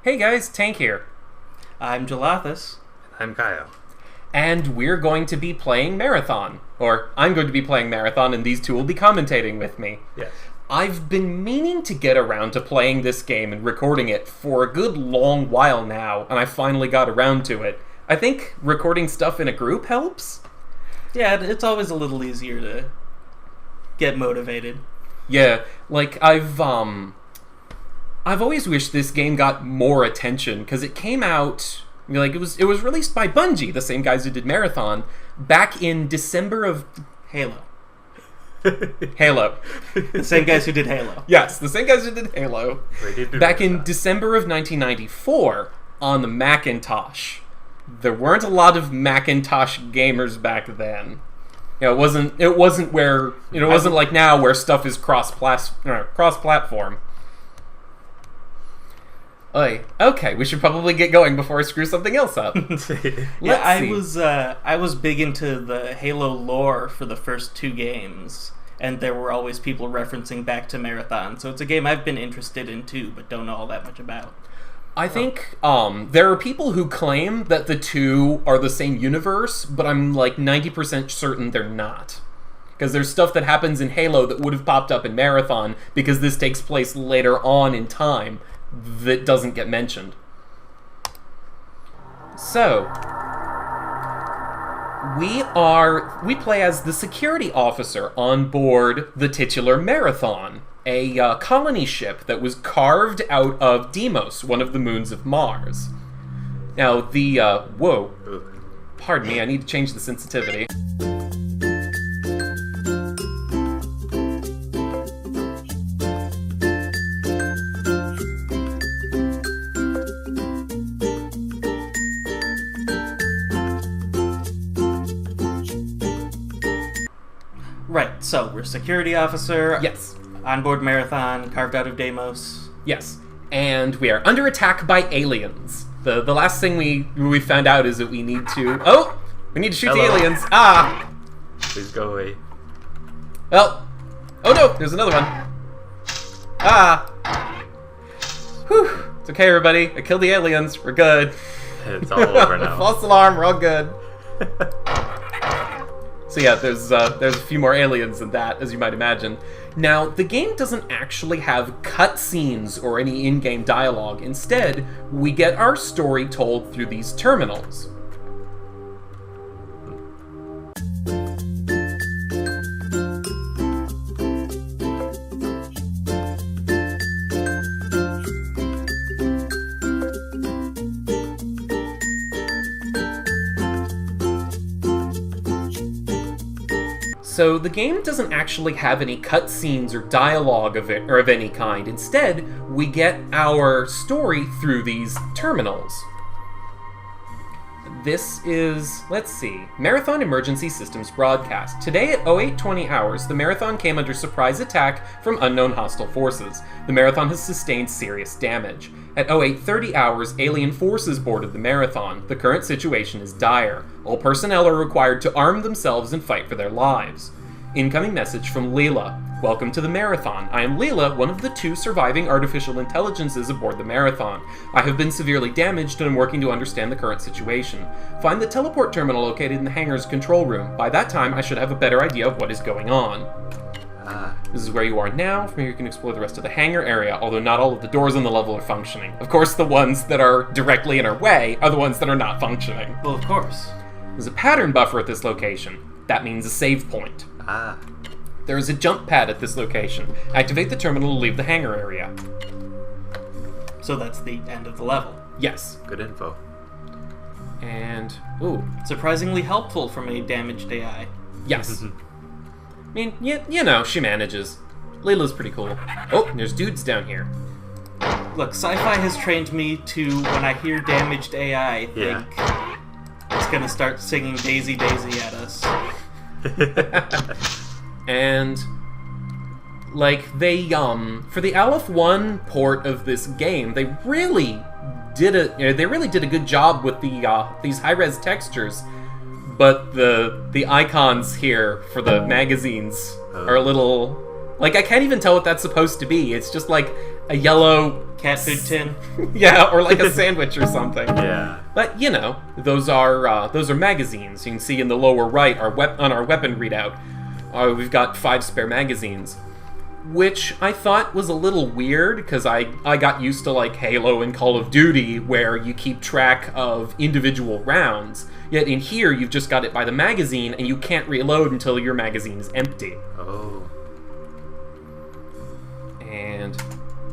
Hey guys, Tank here. I'm Jalathus. I'm Kyle. And we're going to be playing Marathon. Or, I'm going to be playing Marathon and these two will be commentating with me. Yes. I've been meaning to get around to playing this game and recording it for a good long while now, and I finally got around to it. I think recording stuff in a group helps. Yeah, it's always a little easier to get motivated. Yeah, like, I've always wished this game got more attention, because it came out, like, it was released by Bungie, the same guys who did Marathon, back in December of... Halo. Halo. The same guys who did Halo. Yes, the same guys who did Halo. Back in December of 1994 on the Macintosh. There weren't a lot of Macintosh gamers back then. You know, it wasn't where, you know, it wasn't like now where stuff is cross-platform. Okay, we should probably get going before I screw something else up. I was big into the Halo lore for the first two games, and there were always people referencing back to Marathon, so it's a game I've been interested in too, but don't know all that much about. I think there are people who claim that the two are the same universe, but I'm like 90% certain they're not. Because there's stuff that happens in Halo that would have popped up in Marathon, because this takes place later on in time, that doesn't get mentioned. So, we play as the security officer on board the titular Marathon, a colony ship that was carved out of Deimos, one of the moons of Mars. Now, whoa. Pardon me, I need to change the sensitivity. Right, so we're security officer. Yes. Onboard Marathon, carved out of Deimos. Yes. And we are under attack by aliens. The last thing we found out is that we need to... Oh! We need to shoot Hello. the aliens. Ah! Please go away. Well... Oh no! There's another one. Ah! Whew. It's okay, everybody. I killed the aliens. We're good. It's all over now. False alarm. We're all good. So yeah, there's a few more aliens than that, as you might imagine. Now, the game doesn't actually have cutscenes or any in-game dialogue. Instead, we get our story told through these terminals. So the game doesn't actually have any cutscenes or dialogue of any kind. Instead, we get our story through these terminals. This is, let's see, Marathon Emergency Systems Broadcast. Today at 0820 hours, the Marathon came under surprise attack from unknown hostile forces. The Marathon has sustained serious damage. At 0830 hours, alien forces boarded the Marathon. The current situation is dire. All personnel are required to arm themselves and fight for their lives. Incoming message from Leela. Welcome to the Marathon. I am Leela, one of the two surviving artificial intelligences aboard the Marathon. I have been severely damaged and am working to understand the current situation. Find the teleport terminal located in the hangar's control room. By that time, I should have a better idea of what is going on. This is where you are now. From here you can explore the rest of the hangar area, although not all of the doors on the level are functioning. Of course, the ones that are directly in our way are the ones that are not functioning. Well, of course. There's a pattern buffer at this location. That means a save point. There is a jump pad at this location. Activate the terminal to leave the hangar area. So that's the end of the level. Yes. Good info. And, ooh. Surprisingly helpful from a damaged AI. Yes. I mean, you know, she manages. Leela's pretty cool. Oh, there's dudes down here. Look, sci-fi has trained me to, when I hear damaged AI, think it's gonna start singing Daisy Daisy at us. And, like, they, for the Aleph 1 port of this game, they really did a good job with these high-res textures, but the icons here for the magazines are a little... Like, I can't even tell what that's supposed to be. It's just like a yellow Cat food tin. yeah, or like a sandwich or something. Yeah. But you know, those are magazines. You can see in the lower right on our weapon readout, we've got 5 spare magazines, which I thought was a little weird because I got used to like Halo and Call of Duty where you keep track of individual rounds. Yet in here, you've just got it by the magazine, and you can't reload until your magazine's empty. Oh. And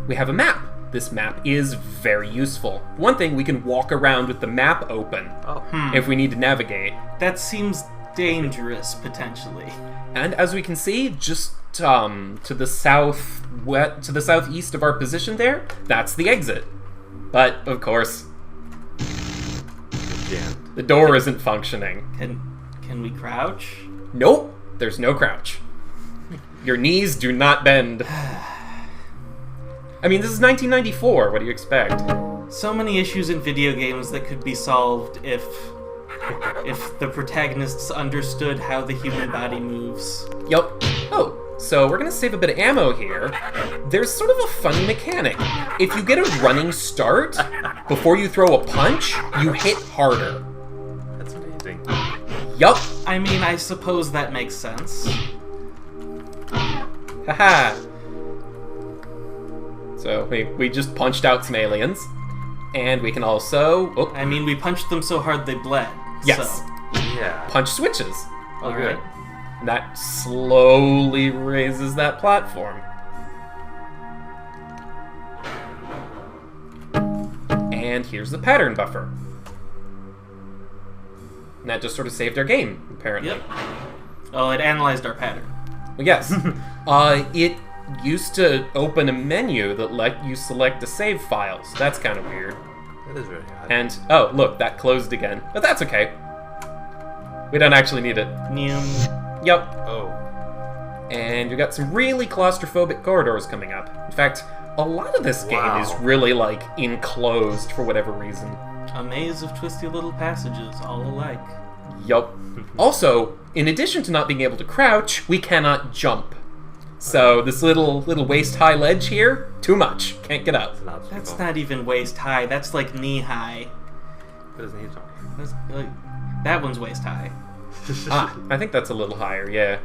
we have a map. This map is very useful. One thing, we can walk around with the map open Oh. if we need to navigate. That seems dangerous, potentially. And as we can see, just to the southeast of our position there, that's the exit. But of course, Yeah. the door isn't functioning. Can we crouch? Nope, there's no crouch. Your knees do not bend. I mean, this is 1994. What do you expect? So many issues in video games that could be solved if the protagonists understood how the human body moves. Yup. Oh, so we're gonna save a bit of ammo here. There's sort of a funny mechanic. If you get a running start before you throw a punch, you hit harder. That's amazing. Yup. I mean, I suppose that makes sense. Haha. So we just punched out some aliens. And we can also I mean, we punched them so hard they bled. yes, So. Yeah. punch switches. All good. right. And that slowly raises that platform. And here's the pattern buffer. And that just sort of saved our game, apparently. Yep. Oh, it analyzed our pattern. Well, yes. It used to open a menu that let you select a save file, so that's kind of weird. That is very odd. And, oh, look, that closed again. But that's okay. We don't actually need it. Neum. Yup. Oh. And you got some really claustrophobic corridors coming up. In fact, a lot of this game Wow. is really, like, enclosed for whatever reason. A maze of twisty little passages, all alike. Yup. Also, in addition to not being able to crouch, we cannot jump. So this little waist-high ledge here, too much. Can't get up. It's not so That's cool. not even waist high. That's like knee high. What does he jump? That's like, that one's waist high. Ah, I think that's a little higher, yeah.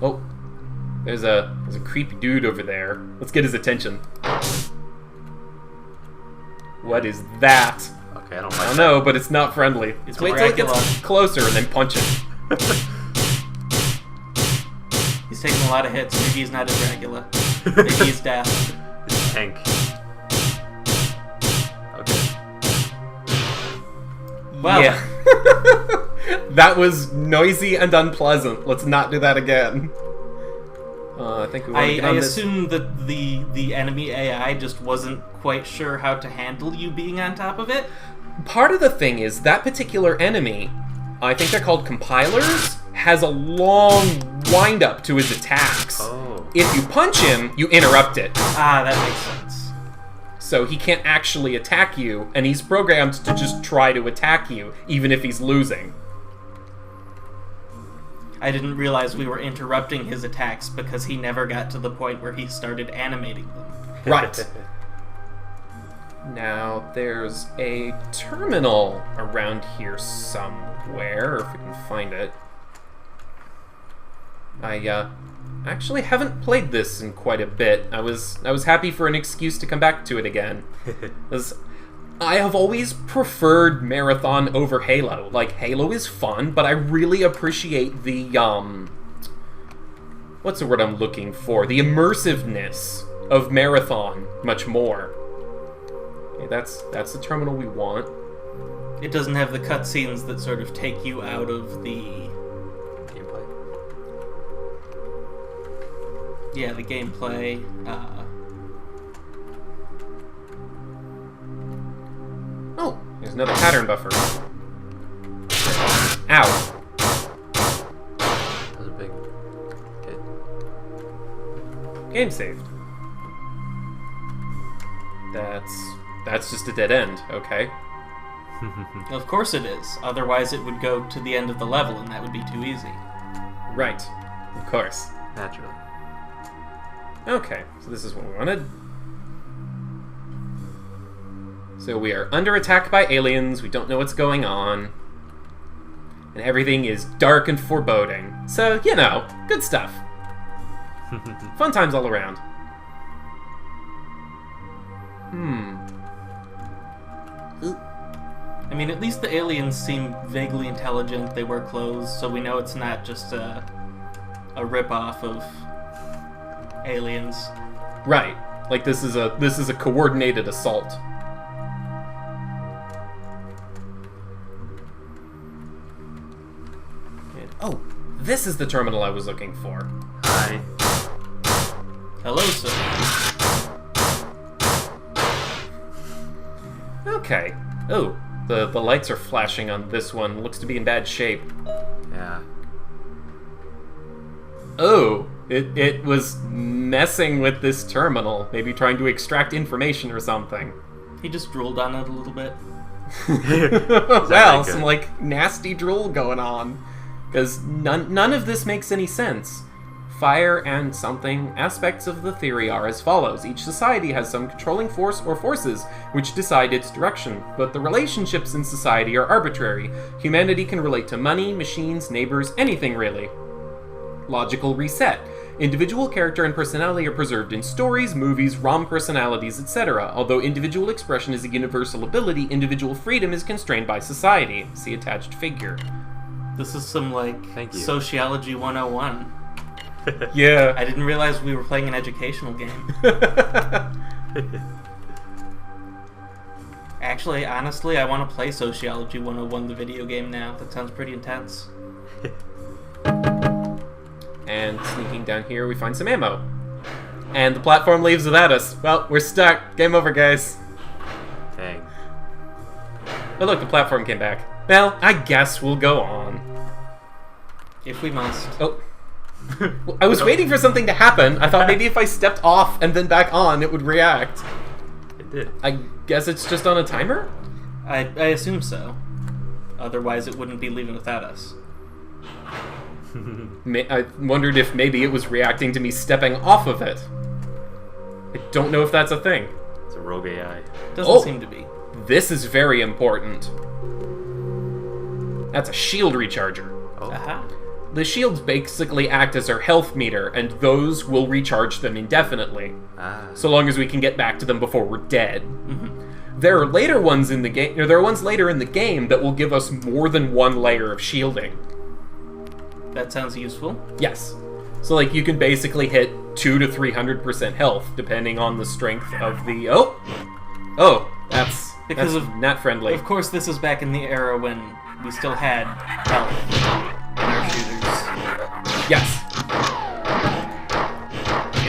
Oh, there's a creepy dude over there. Let's get his attention. What is that? Okay, I don't I like don't know, but it's not friendly. It's Wait till it Dracula. gets closer and then punch it. He's taking a lot of hits. Maybe he's not a Dracula. Maybe he's deaf. It's Hank. Okay. Well, Yeah. That was noisy and unpleasant. Let's not do that again. I think we want to I get on this. assume that the enemy AI just wasn't quite sure how to handle you being on top of it. Part of the thing is that particular enemy, I think they're called compilers, has a long wind-up to his attacks. Oh. If you punch him, you interrupt it. Ah, that makes sense. So he can't actually attack you, and he's programmed to just try to attack you, even if he's losing. I didn't realize we were interrupting his attacks because he never got to the point where he started animating them. Right. Now, there's a terminal around here somewhere, if we can find it. I actually haven't played this in quite a bit. I was happy for an excuse to come back to it again. 'Cause I have always preferred Marathon over Halo. Like, Halo is fun, but I really appreciate the, what's the word I'm looking for? The immersiveness of Marathon much more. Okay, that's the terminal we want. It doesn't have the cutscenes that sort of take you out of the Gameplay. the gameplay. Oh, there's another pattern buffer. Ow. That was a big hit. Game saved. That's just a dead end, okay. Of course it is. Otherwise, it would go to the end of the level, and that would be too easy. Right. Of course. Naturally. Okay, so this is what we wanted. So we are under attack by aliens, we don't know what's going on. And everything is dark and foreboding. So, you know, good stuff. Fun times all around. I mean, at least the aliens seem vaguely intelligent. They wear clothes, so we know it's not just a rip-off of aliens. Right. Like this is a coordinated assault. And, oh, this is the terminal I was looking for. Hi. Hello, sir. Okay. Oh, the lights are flashing on this one. Looks to be in bad shape. Yeah. Oh, it was messing with this terminal. Maybe trying to extract information or something. He just drooled on it a little bit. Well, like some like nasty drool going on. Because none of this makes any sense. Fire and something aspects of the theory are as follows. Each society has some controlling force or forces which decide its direction, but the relationships in society are arbitrary. Humanity can relate to money, machines, neighbors, anything really. Logical reset. Individual character and personality are preserved in stories, movies, ROM personalities, etc. Although individual expression is a universal ability, individual freedom is constrained by society. See attached figure. This is some, like, Thank you. Sociology 101. Yeah. I didn't realize we were playing an educational game. Actually, honestly, I want to play Sociology 101, the video game now. That sounds pretty intense. And sneaking down here, we find some ammo. And the platform leaves without us. Well, we're stuck. Game over, guys. Dang. Oh, look, the platform came back. Well, I guess we'll go on. If we must. Oh. I was waiting for something to happen. I thought maybe if I stepped off and then back on, it would react. It did. I guess it's just on a timer? I assume so. Otherwise, it wouldn't be leaving without us. I wondered if maybe it was reacting to me stepping off of it. I don't know if that's a thing. It's a rogue AI. Doesn't Oh. seem to be. This is very important. That's a shield recharger. Oh. Aha. The shields basically act as our health meter, and those will recharge them indefinitely, Ah. so long as we can get back to them before we're dead. Mhm. There are later ones in the game. There are ones later in the game that will give us more than one layer of shielding. That sounds useful. Yes, so like you can basically hit 200 to 300% health depending on the strength of the. Oh, that's Because that's of- not friendly. Of course, this is back in the era when we still had health in our shooters. Yes.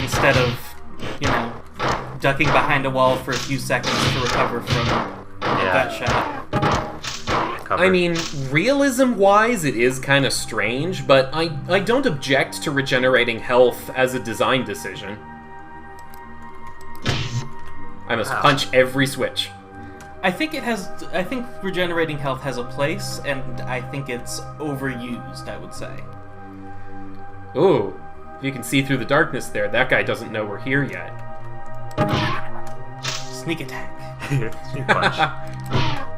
Instead of, ducking behind a wall for a few seconds to recover from that shot. Cover. I mean, realism-wise, it is kind of strange, but I don't object to regenerating health as a design decision. I must Wow. punch every switch. I think regenerating health has a place, and I think it's overused, I would say. Ooh, if you can see through the darkness there, that guy doesn't know we're here yet. Sneak attack. Sneak punch.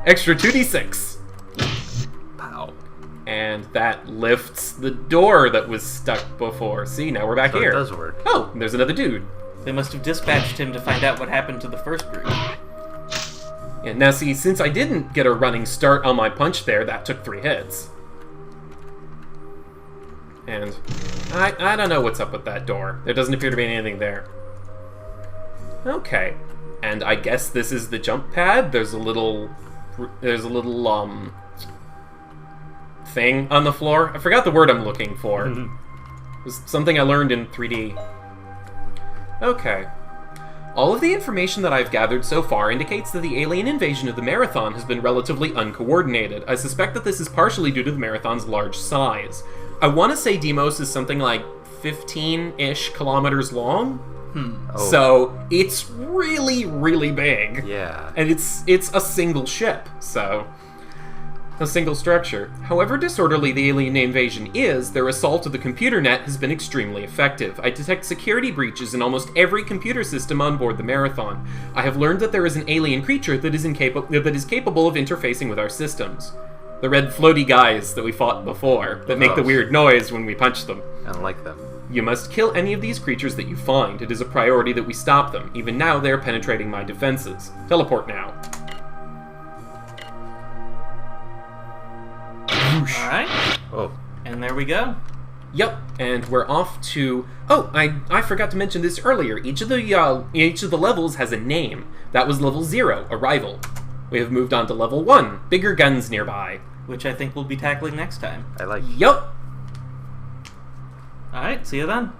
Extra 2d6. Pow. And that lifts the door that was stuck before. See, now we're back So here. it does work. Oh, and there's another dude. They must have dispatched him to find out what happened to the first group. Yeah, now see, since I didn't get a running start on my punch there, that took 3 hits. And I don't know what's up with that door. There doesn't appear to be anything there. Okay. And I guess this is the jump pad. There's a little thing on the floor. I forgot the word I'm looking for. It was something I learned in 3D. Okay. All of the information that I've gathered so far indicates that the alien invasion of the Marathon has been relatively uncoordinated. I suspect that this is partially due to the Marathon's large size. I want to say Deimos is something like 15-ish kilometers long, Oh. so it's really, really big. Yeah. And it's a single ship, so A single structure. However disorderly the alien invasion is, their assault of the computer net has been extremely effective. I detect security breaches in almost every computer system on board the Marathon. I have learned that there is an alien creature that is capable of interfacing with our systems. The red floaty guys that we fought before, that make the weird noise when we punch them. I don't like them. You must kill any of these creatures that you find. It is a priority that we stop them. Even now, they are penetrating my defenses. Teleport now. Alright, Oh, and there we go. Yep, and we're off to... Oh, I forgot to mention this earlier. Each of the levels has a name. That was level 0, Arrival. We have moved on to level 1, Bigger Guns Nearby. Which I think we'll be tackling next time. I like. Yup. Alright, see you then.